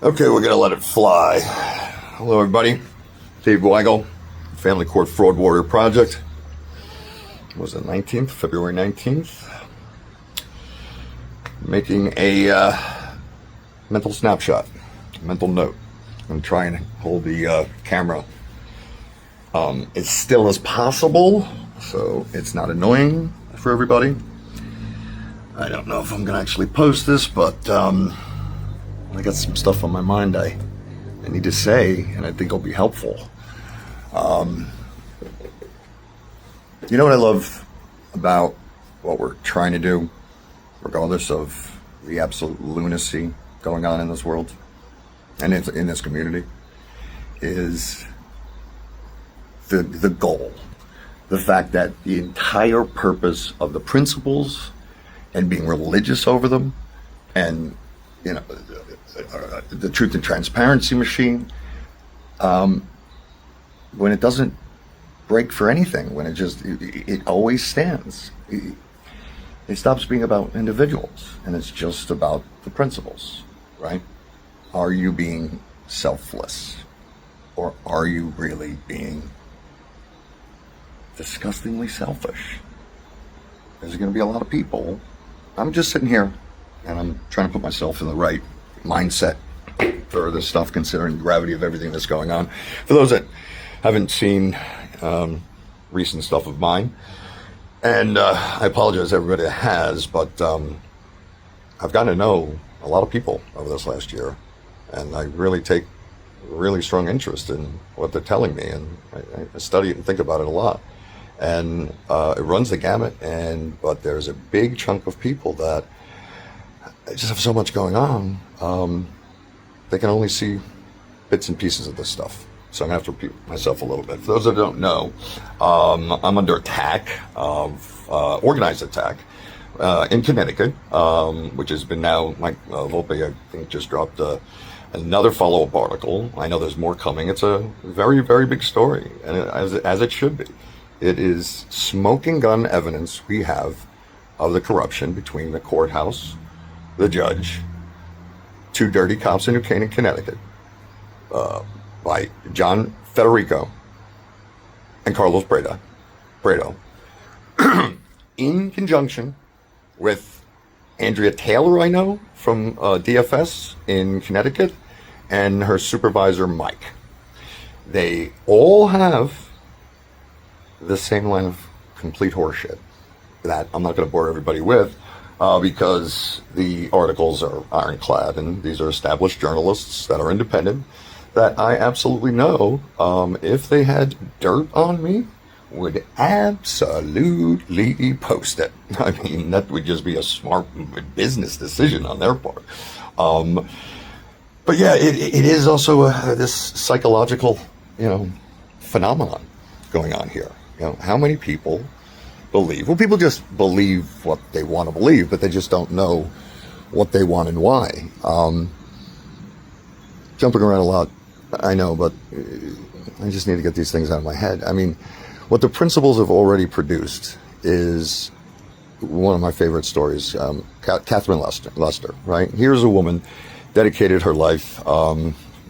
Okay, we're gonna let it fly. Hello, everybody. Dave Weigel, Family Court Fraud Warrior Project. Was it 19th, February 19th? Making a mental snapshot, mental note. I'm gonna try and hold the camera as still as possible, so it's not annoying for everybody. I don't know if I'm gonna actually post this, but I got some stuff on my mind I need to say, and I think it'll be helpful. You know what I love about what we're trying to do, regardless of the absolute lunacy going on in this world and in this community, is the goal. The fact that the entire purpose of the principles and being religious over them, and the truth and transparency machine, when it doesn't break for anything, when it always stands, it stops being about individuals and it's just about the principles, right? Are you being selfless, or are you really being disgustingly selfish? There's going to be a lot of people. I'm just sitting here and I'm trying to put myself in the right mindset for this stuff, considering the gravity of everything that's going on. For those that haven't seen recent stuff of mine, and I apologize to everybody that has, but I've gotten to know a lot of people over this last year, and I really take really strong interest in what they're telling me, and I study it and think about it a lot. And it runs the gamut, but there's a big chunk of people that just have so much going on, they can only see bits and pieces of this stuff. So I'm going to have to repeat myself a little bit. For those that don't know, I'm under attack, organized attack, in Connecticut, which has been now, Mike Volpe, I think, just dropped another follow-up article. I know there's more coming. It's a very, very big story, and as it should be. It is smoking gun evidence we have of the corruption between the courthouse, the judge, two dirty cops in New Canaan, Connecticut, by John Federico and Carlos Bredo, in conjunction with Andrea Taylor, I know, from DFS in Connecticut, and her supervisor, Mike. They all have the same line of complete horseshit that I'm not going to bore everybody with, because the articles are ironclad, and these are established journalists that are independent, that I absolutely know, if they had dirt on me, would absolutely post it. I mean, that would just be a smart business decision on their part. But yeah, it is also this psychological, phenomenon going on here. How many people believe? Well, people just believe what they want to believe, but they just don't know what they want and why. Jumping around a lot, I know, but I just need to get these things out of my head. I mean, what the principles have already produced is one of my favorite stories. Catherine Lester, right? Here's a woman, dedicated her life,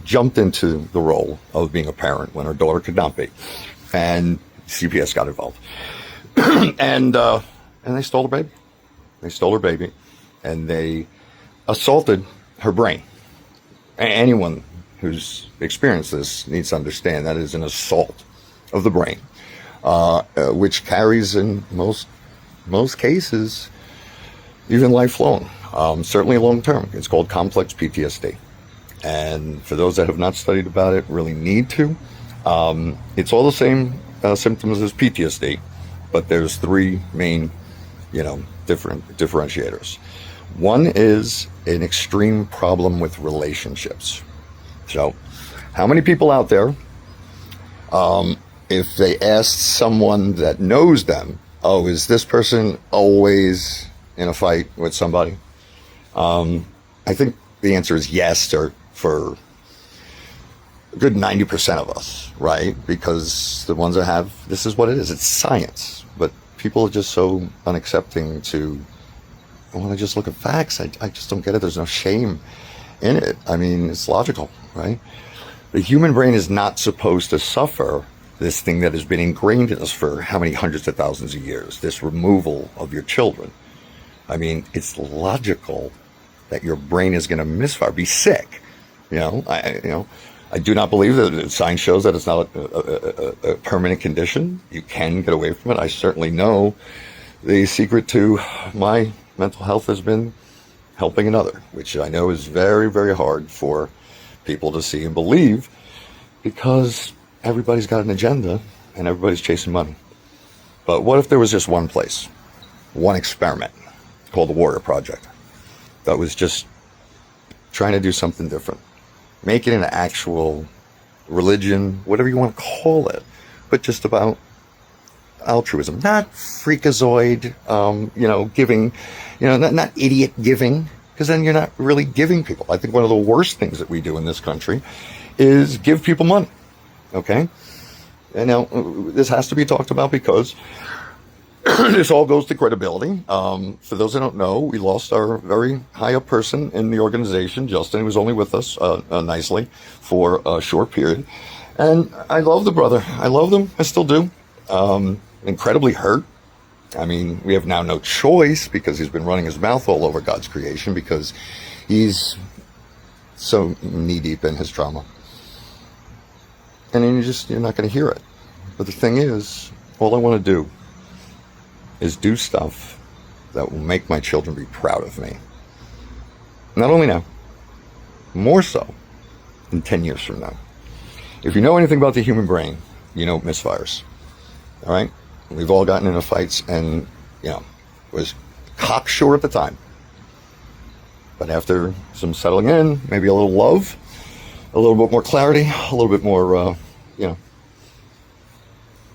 jumped into the role of being a parent when her daughter could not be, and CPS got involved, and they stole her baby. They stole her baby, and they assaulted her brain. Anyone who's experienced this needs to understand that is an assault of the brain, which carries, in most cases, even lifelong, certainly long term. It's called complex PTSD, and for those that have not studied about it, really need to. It's all the same symptoms as PTSD, but there's three main, different differentiators. One is an extreme problem with relationships. So, how many people out there, if they asked someone that knows them, oh, is this person always in a fight with somebody? I think the answer is yes, or for a good 90% of us, right? Because the ones that have, this is what it is. It's science. But people are just so unaccepting to, when I just look at facts, I just don't get it. There's no shame in it. I mean, it's logical, right? The human brain is not supposed to suffer this thing that has been ingrained in us for how many hundreds of thousands of years, this removal of your children. I mean, it's logical that your brain is going to misfire, be sick. I do not believe that science shows that it's not a permanent condition. You can get away from it. I certainly know the secret to my mental health has been helping another, which I know is very, very hard for people to see and believe, because everybody's got an agenda and everybody's chasing money. But what if there was just one place, one experiment called the Warrior Project that was just trying to do something different? Make it an actual religion, whatever you want to call it, but just about altruism, not freakazoid, giving, not idiot giving, because then you're not really giving people. I think one of the worst things that we do in this country is give people money, okay? And now this has to be talked about because this all goes to credibility. For those that don't know, we lost our very high up person in the organization, Justin. He was only with us nicely for a short period. And I love the brother. I love him. I still do. Incredibly hurt. I mean, we have now no choice because he's been running his mouth all over God's creation because he's so knee deep in his trauma. And then you're not going to hear it. But the thing is, all I want to do is do stuff that will make my children be proud of me. Not only now, more so in 10 years from now. If you know anything about the human brain, you know it misfires. All right? We've all gotten into fights and, was cocksure at the time. But after some settling in, maybe a little love, a little bit more clarity, a little bit more,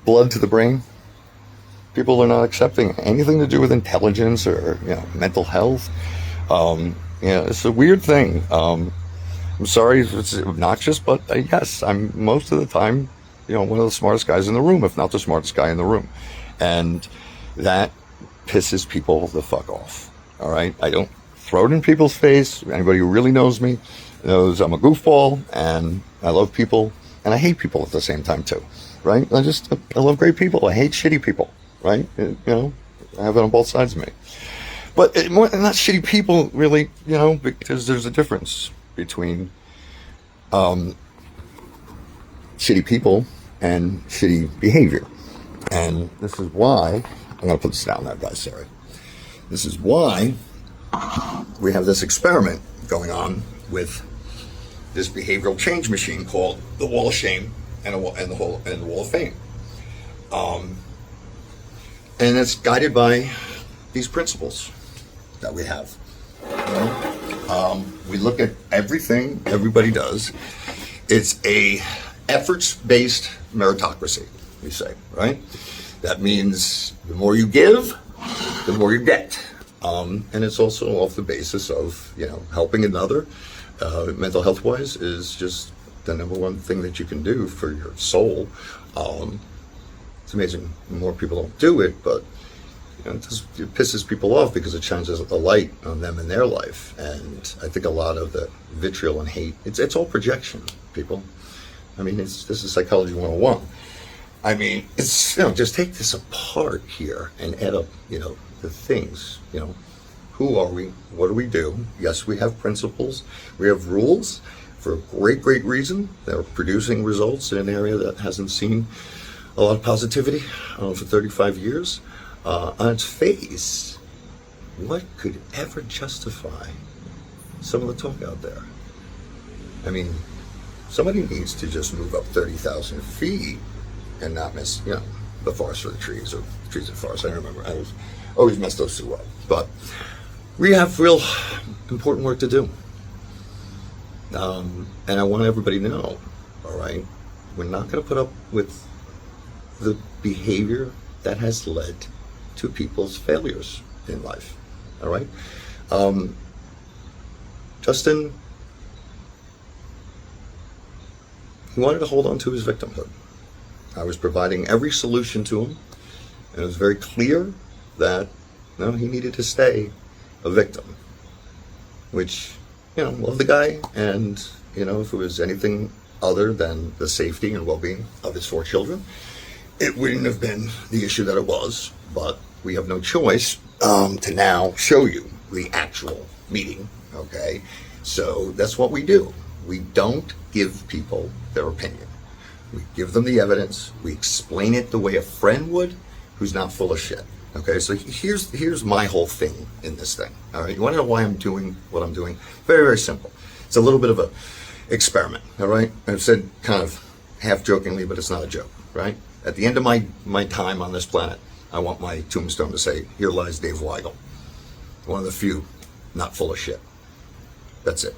blood to the brain, people are not accepting anything to do with intelligence or, mental health. It's a weird thing. I'm sorry if it's obnoxious, but yes, I'm most of the time, one of the smartest guys in the room, if not the smartest guy in the room. And that pisses people the fuck off. All right? I don't throw it in people's face. Anybody who really knows me knows I'm a goofball and I love people and I hate people at the same time too. Right? I love great people. I hate shitty people. Right? I have it on both sides of me. But not shitty people, really, because there's a difference between shitty people and shitty behavior. And this is why, I'm going to put this down there, guys, sorry. This is why we have this experiment going on with this behavioral change machine called the Wall of Shame and the Wall of Fame. And it's guided by these principles that we have. We look at everything everybody does. It's a efforts-based meritocracy, we say, right? That means the more you give, the more you get. And it's also off the basis of, helping another, mental health-wise, is just the number one thing that you can do for your soul. It's amazing more people don't do it, but it pisses people off because it shines a light on them in their life. And I think a lot of the vitriol and hate, it's all projection, people. I mean, this is psychology 101. I mean, it's, just take this apart here and add up, the things, who are we? What do we do? Yes, we have principles. We have rules for a great, great reason. They're producing results in an area that hasn't seen a lot of positivity for 35 years. On its face, what could ever justify some of the talk out there? I mean, somebody needs to just move up 30,000 feet and not miss, the forest for the trees, or trees and forest. I don't remember. I always messed those two up. But we have real important work to do. And I want everybody to know, all right, we're not going to put up with the behavior that has led to people's failures in life, all right? Justin, he wanted to hold on to his victimhood. I was providing every solution to him, and it was very clear that he needed to stay a victim, which love the guy, and, if it was anything other than the safety and well-being of his 4 children, it wouldn't have been the issue that it was. But we have no choice to now show you the actual meeting, okay? So that's what we do. We don't give people their opinion. We give them the evidence. We explain it the way a friend would who's not full of shit. Okay, so here's my whole thing in this thing. All right, you want to know why I'm doing what I'm doing? Very, very simple. It's a little bit of a experiment. All right, I've said kind of half jokingly, but it's not a joke. Right? At the end of my time on this planet, I want my tombstone to say, "Here lies Dave Weigel, one of the few not full of shit." That's it.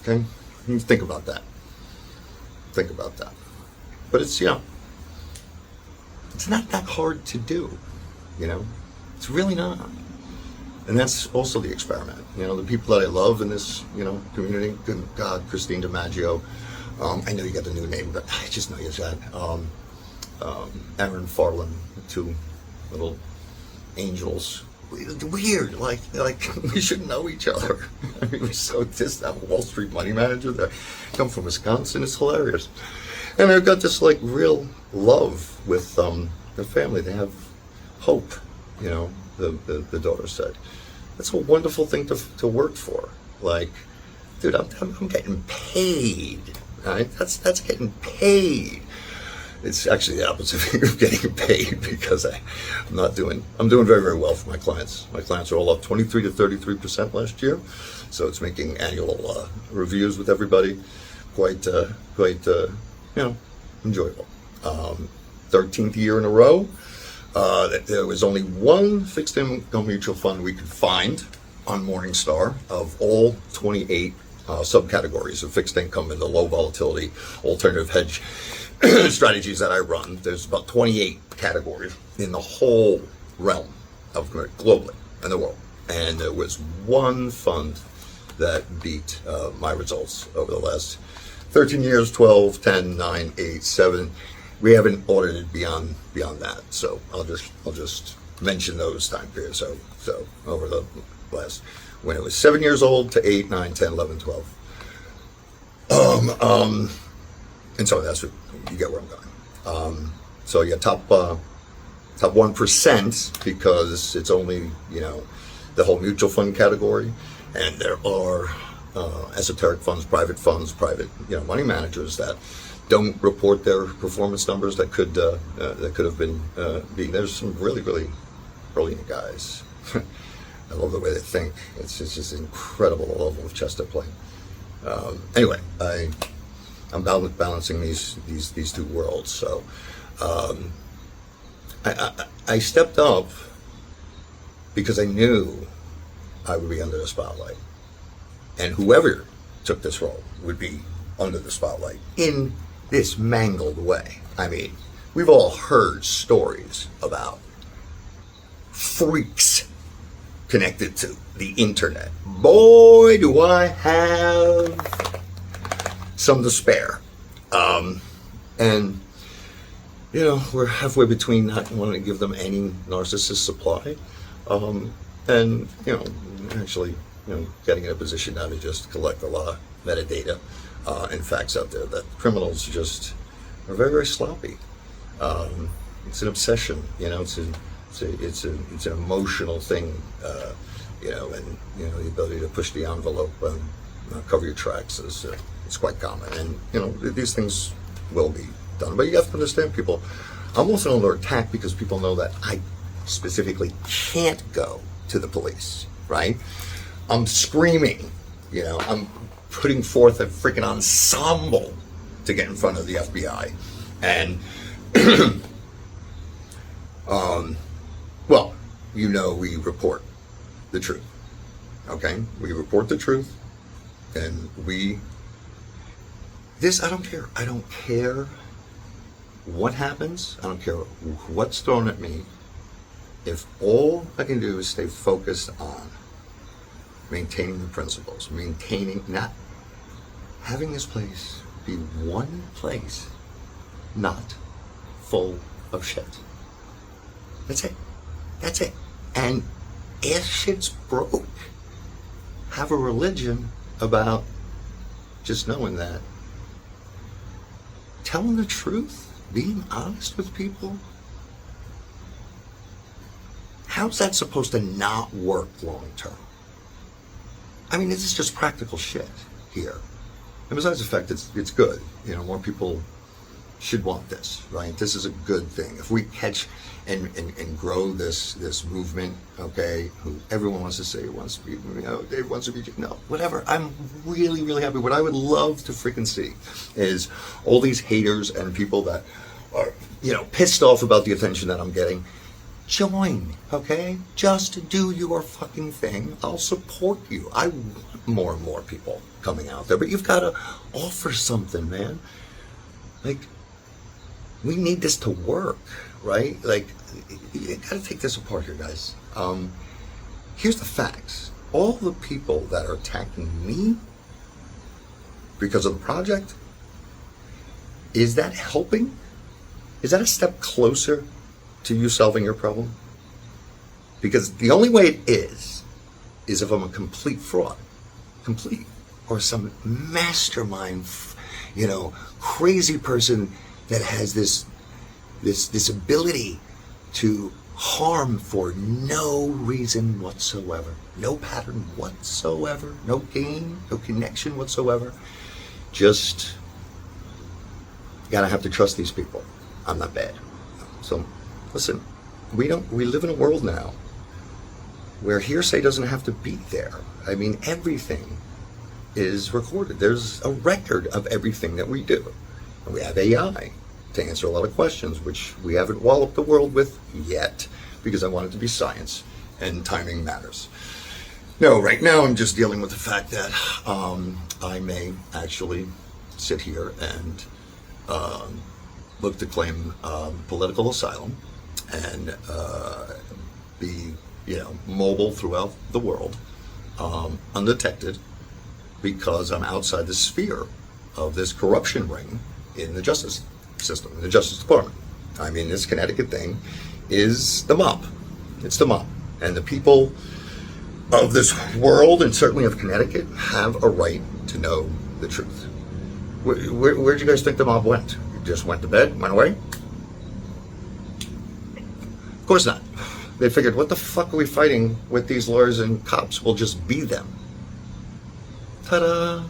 Okay, you think about that. Think about that. But it's it's not that hard to do. It's really not. And that's also the experiment. The people that I love in this, community, good God, Christine DiMaggio, I know you got the new name, but I just know you said, Aaron Farland, 2 little angels. Weird, like we should know each other. I mean, we're so distant. I'm a Wall Street money manager that come from Wisconsin. It's hilarious. And I've got this real love with the family. They have hope, the daughter said. That's a wonderful thing to work for. Dude, I'm getting paid. Right? That's getting paid. It's actually the opposite of getting paid, because I'm doing very, very well for my clients. My clients are all up 23 to 33% last year. So it's making annual reviews with everybody. Quite enjoyable. 13th year in a row. There was only one fixed income mutual fund we could find on Morningstar of all 28 subcategories of fixed income in the low volatility alternative hedge strategies that I run. There's about 28 categories in the whole realm of globally in the world. And there was one fund that beat my results over the last 13 years, 12, 10, 9, 8, 7. We haven't audited beyond that, so I'll just mention those time periods. So over the last, when it was 7 years old to 8, 9, 10, 11, 12. And so that's what you get where I'm going. So yeah, top 1%, because it's only the whole mutual fund category, and there are esoteric funds, private money managers that don't report their performance numbers that could have been being. There's some really, really brilliant guys. I love the way they think. It's just incredible level of chess they're playing. Anyway, I'm balancing these 2 worlds. So I stepped up because I knew I would be under the spotlight, and whoever took this role would be under the spotlight in this mangled way. I mean, we've all heard stories about freaks connected to the internet. Boy, do I have some to spare. And we're halfway between not wanting to give them any narcissist supply, and actually getting in a position now to just collect a lot of metadata and facts out there that criminals just are very, very sloppy. It's an obsession, it's an emotional thing, and the ability to push the envelope and cover your tracks is it's quite common, and these things will be done. But you have to understand, people. I'm also under attack because people know that I specifically can't go to the police, right? I'm screaming, I'm putting forth a freaking ensemble to get in front of the FBI. And, well, we report the truth, okay? We report the truth, and I don't care. I don't care what happens. I don't care what's thrown at me. If all I can do is stay focused on maintaining the principles, not having this place be one place not full of shit. That's it. And if shit's broke, have a religion about just knowing that telling the truth, being honest with people, how's that supposed to not work long term? I mean, this is just practical shit here. And besides the fact it's good, more people should want this, right? This is a good thing. If we catch and grow this movement, okay, who everyone wants to say it wants to be, Dave wants to be, whatever. I'm really, really happy. What I would love to freaking see is all these haters and people that are, pissed off about the attention that I'm getting. Join, okay? Just do your fucking thing. I'll support you. I want more and more people coming out there, but you've got to offer something, man. Like, we need this to work, right? Like, you got to take this apart here, guys. Here's the facts. All the people that are attacking me because of the project, is that helping? Is that a step closer to you solving your problem? Because the only way it is if I'm a complete fraud, or some mastermind, crazy person that has this ability to harm for no reason whatsoever, no pattern whatsoever, no gain, no connection whatsoever. Just gotta have to trust these people. I'm not bad. So listen, we live in a world now where hearsay doesn't have to be there. I mean, everything is recorded. There's a record of everything that we do. And we have AI to answer a lot of questions, which we haven't walloped the world with yet, because I want it to be science and timing matters. No, right now I'm just dealing with the fact that I may actually sit here and look to claim political asylum and be, mobile throughout the world, undetected, because I'm outside the sphere of this corruption ring in the justice system, in the Justice Department. I mean, this Connecticut thing is the mob. It's the mob. And the people of this world, and certainly of Connecticut, have a right to know the truth. Where'd you guys think the mob went? Just went to bed, went away? Of course not. They figured, what the fuck are we fighting with these lawyers and cops? We'll just be them. Ta-da!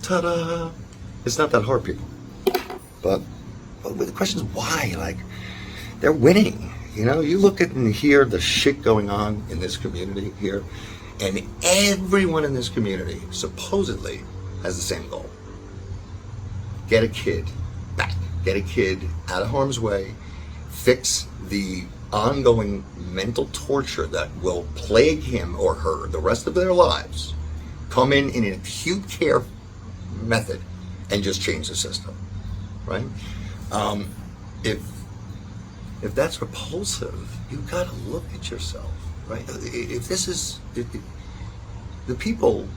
Ta-da! It's not that hard, people. But the question is why? Like, they're winning. You look at and hear the shit going on in this community here, and everyone in this community supposedly has the same goal. Get a kid back. Get a kid out of harm's way. Fix the ongoing mental torture that will plague him or her the rest of their lives. Come in an acute care method and just change the system, right? If that's repulsive, you've got to look at yourself, right? If this is, the people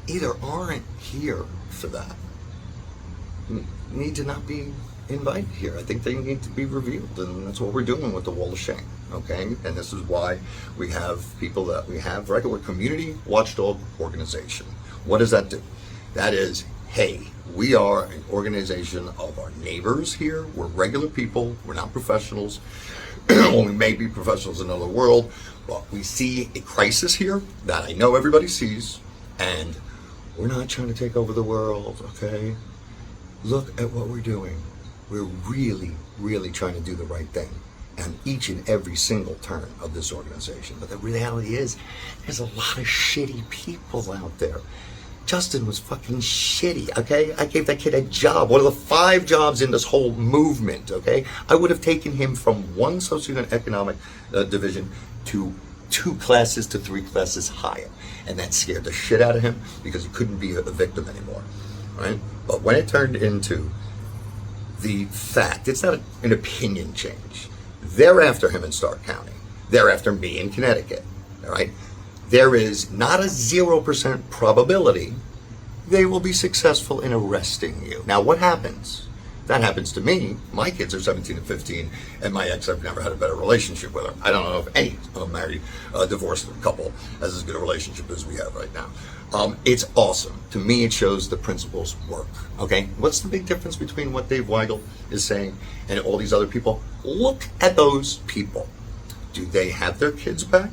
either aren't here for that, need to not be invited here. I think they need to be revealed, and that's what we're doing with the Wall of Shame, okay? And this is why we have people that we have regular community watchdog organization. What does that do? That is, hey, we are an organization of our neighbors here. We're regular people. We're not professionals. We may be professionals in another world, but we see a crisis here that I know everybody sees, and we're not trying to take over the world, okay? Look at what we're doing. We're really, really trying to do the right thing on each and every single turn of this organization. But the reality is, there's a lot of shitty people out there. Justin was fucking shitty, okay? I gave that kid a job, one of the 5 jobs in this whole movement, okay? I would have taken him from one socioeconomic division to 2 classes to 3 classes higher. And that scared the shit out of him because he couldn't be a victim anymore, right? But when it turned into the fact, it's not an opinion change. They're after him in Stark County. They're after me in Connecticut, all right? There is not a 0% probability they will be successful in arresting you. Now, what happens That happens to me. My kids are 17 and 15, and my ex, I've never had a better relationship with her. I don't know if any married, divorced couple has as good a relationship as we have right now. It's awesome. To me, it shows the principles work. Okay? What's the big difference between what Dave Weigel is saying and all these other people? Look at those people. Do they have their kids back?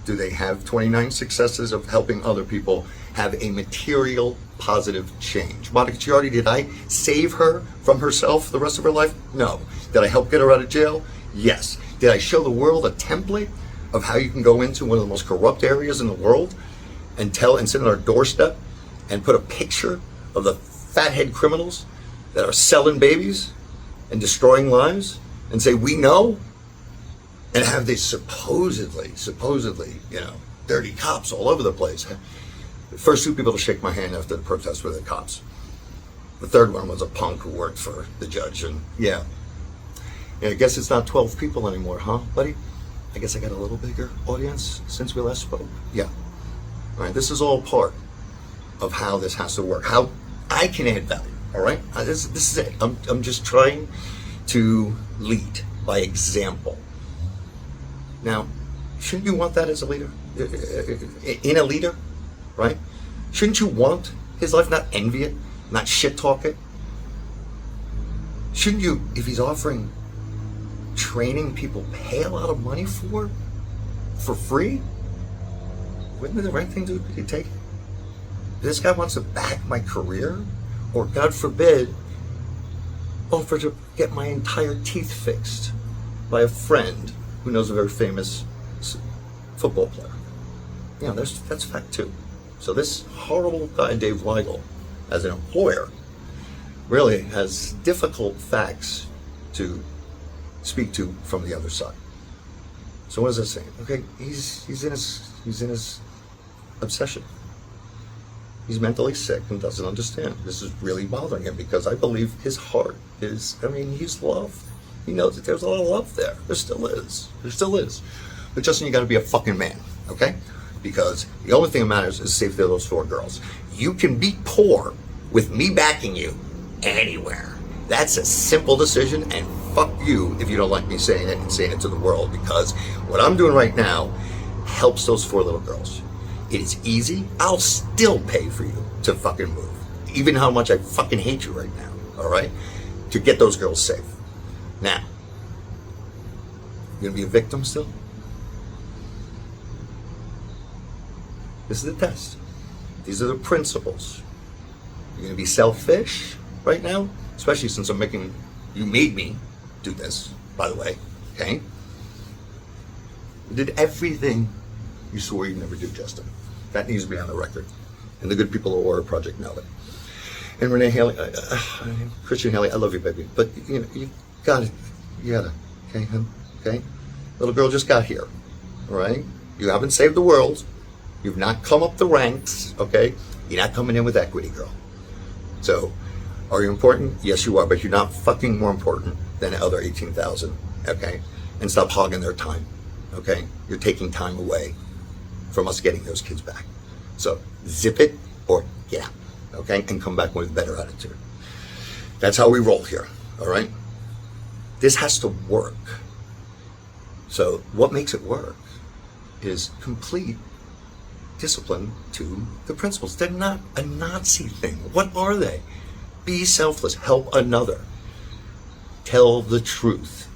Do they have 29 successes of helping other people have a material positive change? Monica Ciardi, did I save her from herself the rest of her life? No. Did I help get her out of jail? Yes. Did I show the world a template of how you can go into one of the most corrupt areas in the world and sit on our doorstep and put a picture of the fathead criminals that are selling babies and destroying lives and say, we know? And have they supposedly, dirty cops all over the place. The first two people to shake my hand after the protest were the cops. The third one was a punk who worked for the judge. And yeah, I guess it's not 12 people anymore, huh, buddy? I guess I got a little bigger audience since we last spoke. Yeah. All right, this is all part of how this has to work, how I can add value, all right? This is it. I'm just trying to lead by example. Now, shouldn't you want that as a leader? In a leader, right? Shouldn't you want his life, not envy it, not shit talk it? Shouldn't you, if he's offering training people pay a lot of money for free? Wouldn't the right thing to be taken? This guy wants to back my career, or God forbid, offer to get my entire teeth fixed by a friend who knows a very famous football player. You know, that's fact too. So this horrible guy, Dave Weigel, as an employer, really has difficult facts to speak to from the other side. So what is that saying? Okay, he's in his obsession. He's mentally sick and doesn't understand. This is really bothering him because I believe his heart is, he's loved. He knows that there's a lot of love there. There still is. But Justin, you gotta be a fucking man, okay? Because the only thing that matters is safety of those 4 girls. You can be poor with me backing you anywhere. That's a simple decision, and fuck you if you don't like me saying it and saying it to the world, because what I'm doing right now helps those 4 little girls. It is easy. I'll still pay for you to fucking move, even how much I fucking hate you right now, all right? To get those girls safe. Now, you gonna be a victim still? This is the test. These are the principles. You're gonna be selfish right now, especially since you made me do this, by the way, okay? You did everything you swore you'd never do, Justin. That needs to be on the record. And the good people of Aura Project know it. And Renee Haley, Christian Haley, I love you, baby. But you gotta, okay, hun? Okay? Little girl just got here, all right? You haven't saved the world. You've not come up the ranks, okay? You're not coming in with equity, girl. So, are you important? Yes, you are, but you're not fucking more important than the other 18,000, okay? And stop hogging their time, okay? You're taking time away from us getting those kids back. So, zip it or get out, okay? And come back with a better attitude. That's how we roll here, all right? This has to work. So, what makes it work is complete discipline to the principles. They're not a Nazi thing. What are they? Be selfless, help another, tell the truth,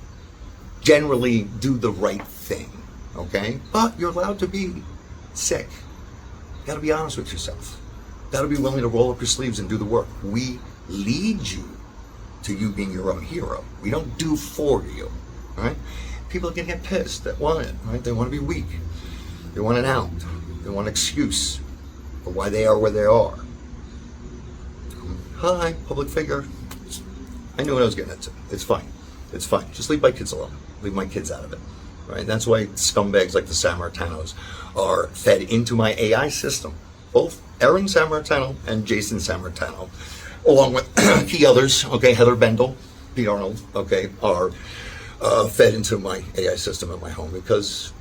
generally do the right thing, okay? But you're allowed to be sick. You gotta be honest with yourself. You gotta be willing to roll up your sleeves and do the work. We lead you to you being your own hero. We don't do for you, all right? People are gonna get pissed that want it, right? They want to be weak. They want an out. They want an excuse for why they are where they are. Hi, public figure. I knew what I was getting into. It's fine. It's fine. Just leave my kids alone. Leave my kids out of it. Right? That's why scumbags like the Samaritanos are fed into my AI system. Both Erin Samaritano and Jason Samaritano, along with key others, okay, Heather Bendel, Pete Arnold, okay, are fed into my AI system at my home because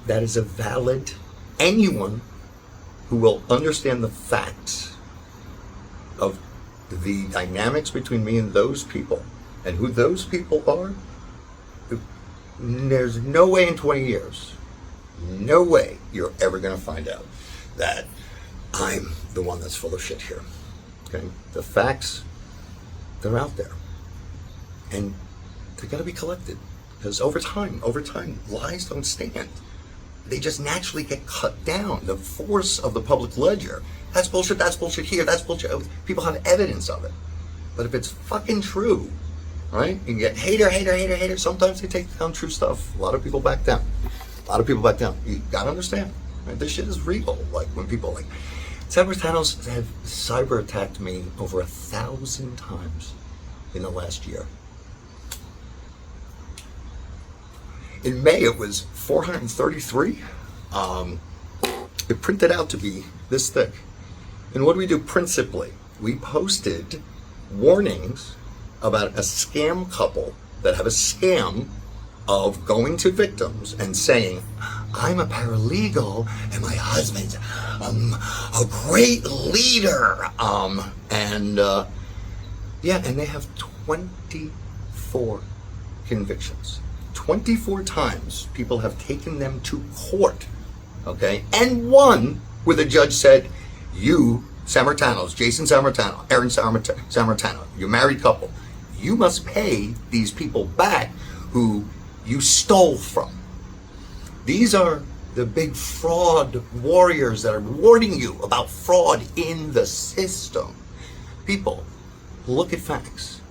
that is a valid, anyone who will understand the facts of the dynamics between me and those people, and who those people are, there's no way in 20 years, no way you're ever going to find out that I'm the one that's full of shit here. Okay? The facts, they're out there. And they're going to be collected. Because over time, lies don't stand. They just naturally get cut down. The force of the public ledger, that's bullshit here, that's bullshit. People have evidence of it. But if it's fucking true, right? You can get hater. Sometimes they take down true stuff. A lot of people back down. You gotta understand, right? This shit is real. Like when people like, Samaritanos have cyber attacked me over 1,000 times in the last year. In May, it was 433. It printed out to be this thick. And what do we do principally? We posted warnings about a scam couple that have a scam of going to victims and saying, I'm a paralegal and my husband's a great leader. And they have 24 convictions. 24 times people have taken them to court, okay? And one where the judge said, you, Samaritanos, Jason Samaritano, Aaron Samaritano, you married couple, you must pay these people back who you stole from. These are the big fraud warriors that are warning you about fraud in the system. People, look at facts.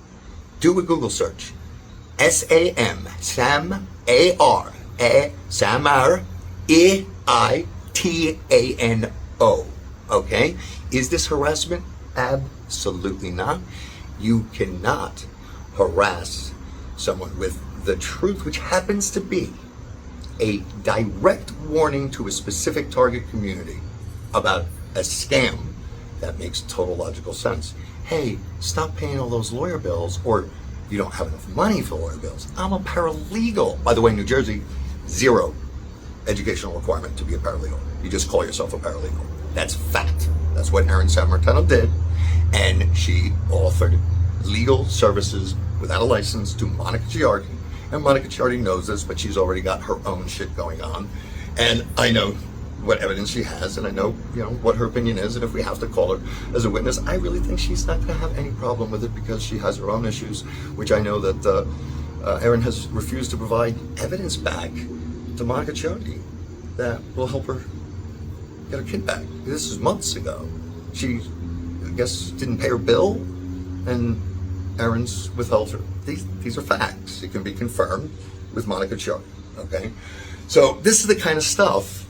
Do a Google search. S-A-M, Samar, E-I-T-A-N-O, okay? Is this harassment? Absolutely not. You cannot harass someone with the truth, which happens to be a direct warning to a specific target community about a scam that makes total logical sense. Hey, stop paying all those lawyer bills, or you don't have enough money for lawyer bills. I'm a paralegal. By the way, in New Jersey, 0 educational requirement to be a paralegal. You just call yourself a paralegal. That's fact. That's what Aaron Samaritano did. And she offered legal services without a license to Monica Giardi. And Monica Giardi knows this, but she's already got her own shit going on. And I know what evidence she has, and I know, what her opinion is, and if we have to call her as a witness, I really think she's not going to have any problem with it because she has her own issues, which I know that Aaron has refused to provide evidence back to Monica Giardi that will help her get her kid back. This is months ago. She, I guess, didn't pay her bill, and Aaron's withheld her. These are facts. It can be confirmed with Monica Giardi, okay? So this is the kind of stuff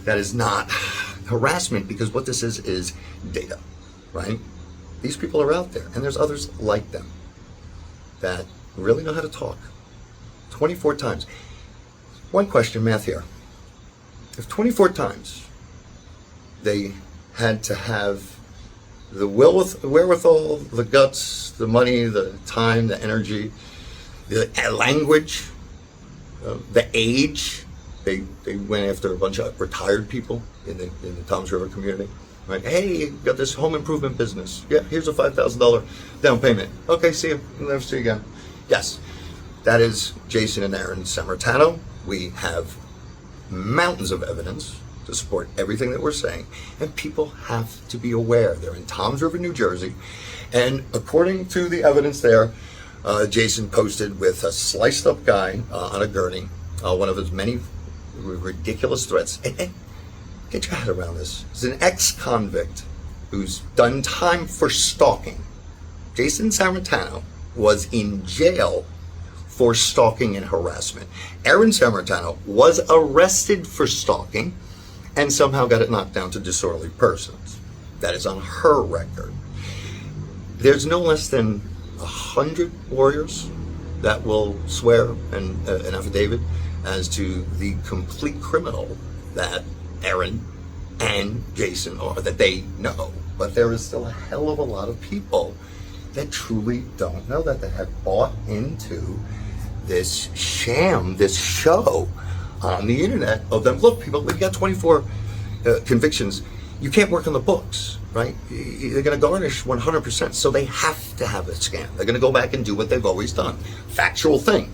that is not harassment, because what this is data, right? These people are out there, and there's others like them that really know how to talk. 24 times. One question, math here. If 24 times they had to have the wherewithal, the guts, the money, the time, the energy, the language, the age. They went after a bunch of retired people in the Toms River community. Right? Hey, you got this home improvement business. Yeah, here's a $5,000 down payment. Okay, see you. We'll never see you again. Yes, that is Jason and Aaron Samaritano. We have mountains of evidence to support everything that we're saying, and people have to be aware. They're in Toms River, New Jersey, and according to the evidence there, Jason posted with a sliced up guy on a gurney, one of his many ridiculous threats. And get your head around this. He's an ex-convict who's done time for stalking. Jason Samaritano was in jail for stalking and harassment. Aaron Samaritano was arrested for stalking and somehow got it knocked down to disorderly persons. That is on her record. There's no less than 100 warriors that will swear an affidavit as to the complete criminal that Aaron and Jason are, that they know. But there is still a hell of a lot of people that truly don't know that have bought into this sham, this show on the internet of them. Look, people, we've got 24 convictions. You can't work on the books, right? They're going to garnish 100%. So they have to have a scam. They're going to go back and do what they've always done. Factual thing.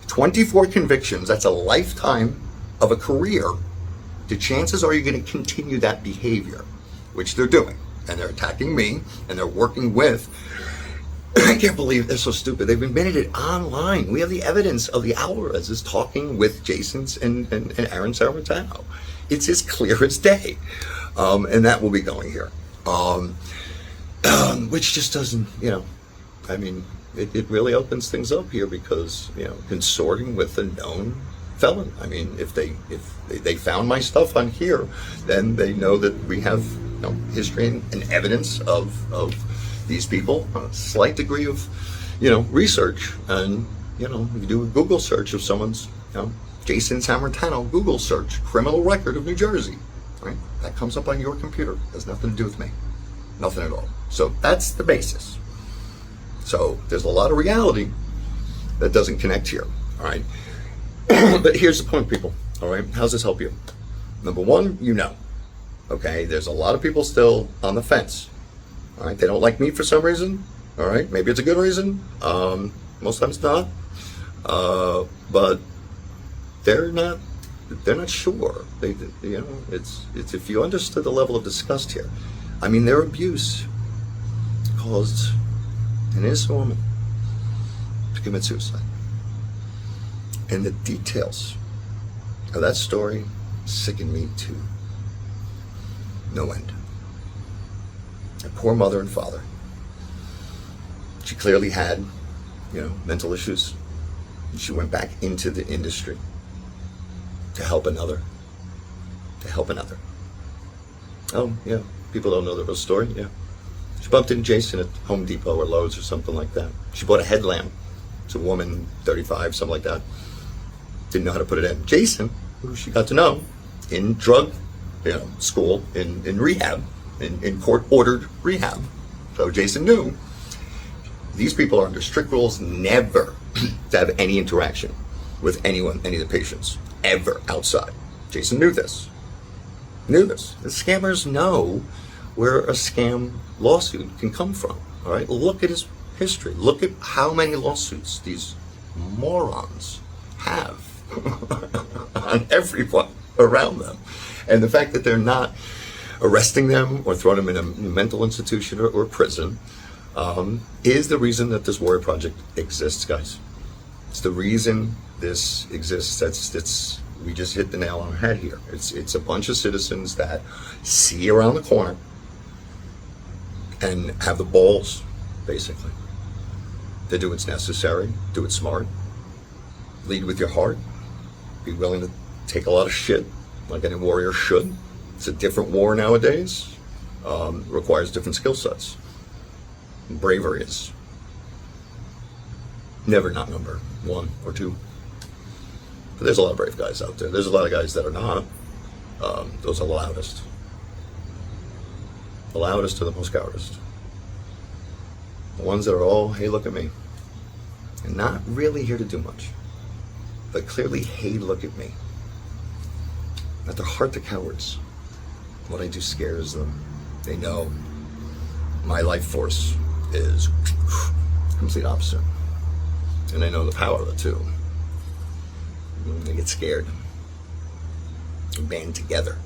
24 convictions, that's a lifetime of a career. The chances are you're going to continue that behavior, which they're doing. And they're attacking me, and they're working with, I can't believe they're so stupid. They've admitted it online. We have the evidence of the Alvarez's talking with Jason's and Aaron Samartano. It's as clear as day. And that will be going here. Which just doesn't, I mean, it really opens things up here because, consorting with a known felon. I mean, if they found my stuff on here, then they know that we have history and evidence of these people, a slight degree of, research. And, if you do a Google search of someone's, Jason Samartano, Google search, criminal record of New Jersey, right? That comes up on your computer. Has nothing to do with me. Nothing at all. So that's the basis. So there's a lot of reality that doesn't connect here, all right? But here's the point, people, all right? How's this help you? Number one, okay? There's a lot of people still on the fence, all right? They don't like me for some reason, all right? Maybe it's a good reason. Most times not. But they're not sure. It's if you understood the level of disgust here. I mean, their abuse caused an innocent woman to commit suicide. And the details of that story sicken me to no end. A poor mother and father. She clearly had, mental issues. She went back into the industry to help another. Oh, yeah. People don't know the real story. Yeah. She bumped into Jason at Home Depot or Lowe's or something like that. She bought a headlamp. It's a woman, 35, something like that. Didn't know how to put it in. Jason, who she got to know in drug, school, in rehab, in court-ordered rehab. So Jason knew these people are under strict rules never to have any interaction with anyone, any of the patients, ever outside. Jason knew this. The scammers know where a scam lawsuit can come from. All right, look at his history. Look at how many lawsuits these morons have on everyone around them, and the fact that they're not arresting them or throwing them in a mental institution or prison is the reason that this Warrior Project exists, guys. It's the reason this exists. We just hit the nail on the head here. It's a bunch of citizens that see around the corner and have the balls, basically, to do what's necessary, do it smart, lead with your heart, be willing to take a lot of shit, like any warrior should. It's a different war nowadays. Requires different skill sets. Bravery is never not number one or two. But there's a lot of brave guys out there. There's a lot of guys that are not. Those are the loudest. The loudest to the most cowardice. The ones that are all, hey, look at me. And not really here to do much. But clearly, hey, look at me. At their heart, they're cowards. What I do scares them. They know my life force is complete opposite. And they know the power of it too. They get scared. They band together.